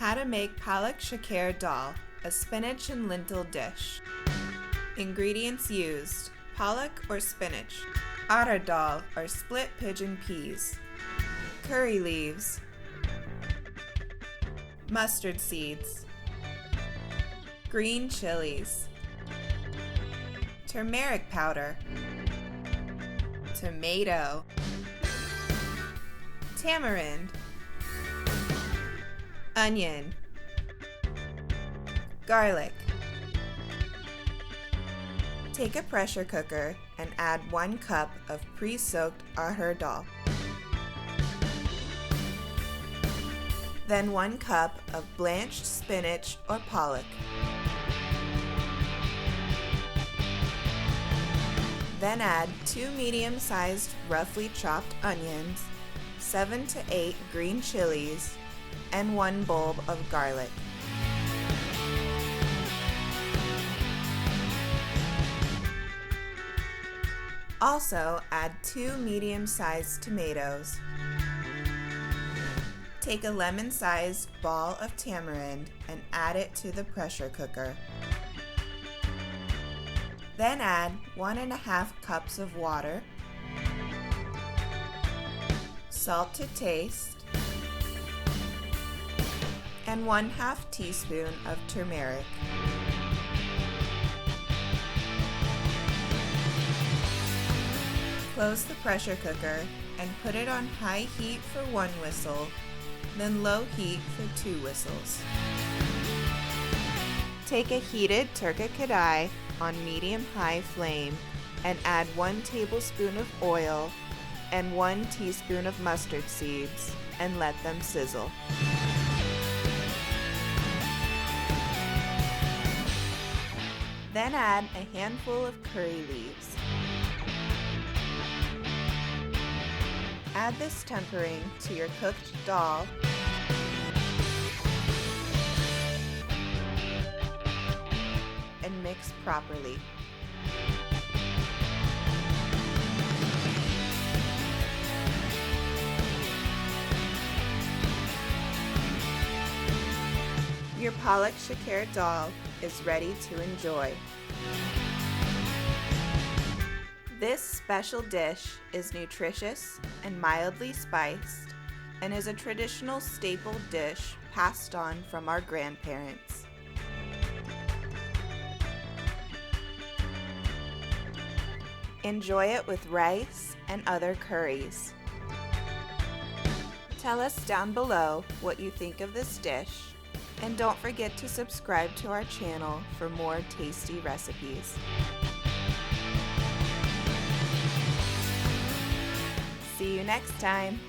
How to make Palak shakar dal, a spinach and lentil dish. Ingredients used: palak or spinach, arhar dal or split pigeon peas, curry leaves, mustard seeds, green chilies, turmeric powder, tomato, tamarind, onion, garlic. Take a pressure cooker and add 1 cup of pre-soaked arhar dal. Then 1 cup of blanched spinach or palak. Then add 2 medium-sized roughly chopped onions, 7 to 8 green chilies, and 1 bulb of garlic. Also add 2 medium-sized tomatoes. Take a lemon-sized ball of tamarind and add it to the pressure cooker. Then add 1½ cups of water, salt to taste, and 1/2 teaspoon of turmeric. Close the pressure cooker and put it on high heat for 1 whistle, then low heat for 2 whistles. Take a heated turka kadai on medium-high flame and add 1 tablespoon of oil and 1 teaspoon of mustard seeds and let them sizzle. Then add a handful of curry leaves. Add this tempering to your cooked dal and mix properly. Your Palak shakar dal is ready to enjoy. This special dish is nutritious and mildly spiced and is a traditional staple dish passed on from our grandparents. Enjoy it with rice and other curries. Tell us down below what you think of this dish, and don't forget to subscribe to our channel for more tasty recipes. See you next time.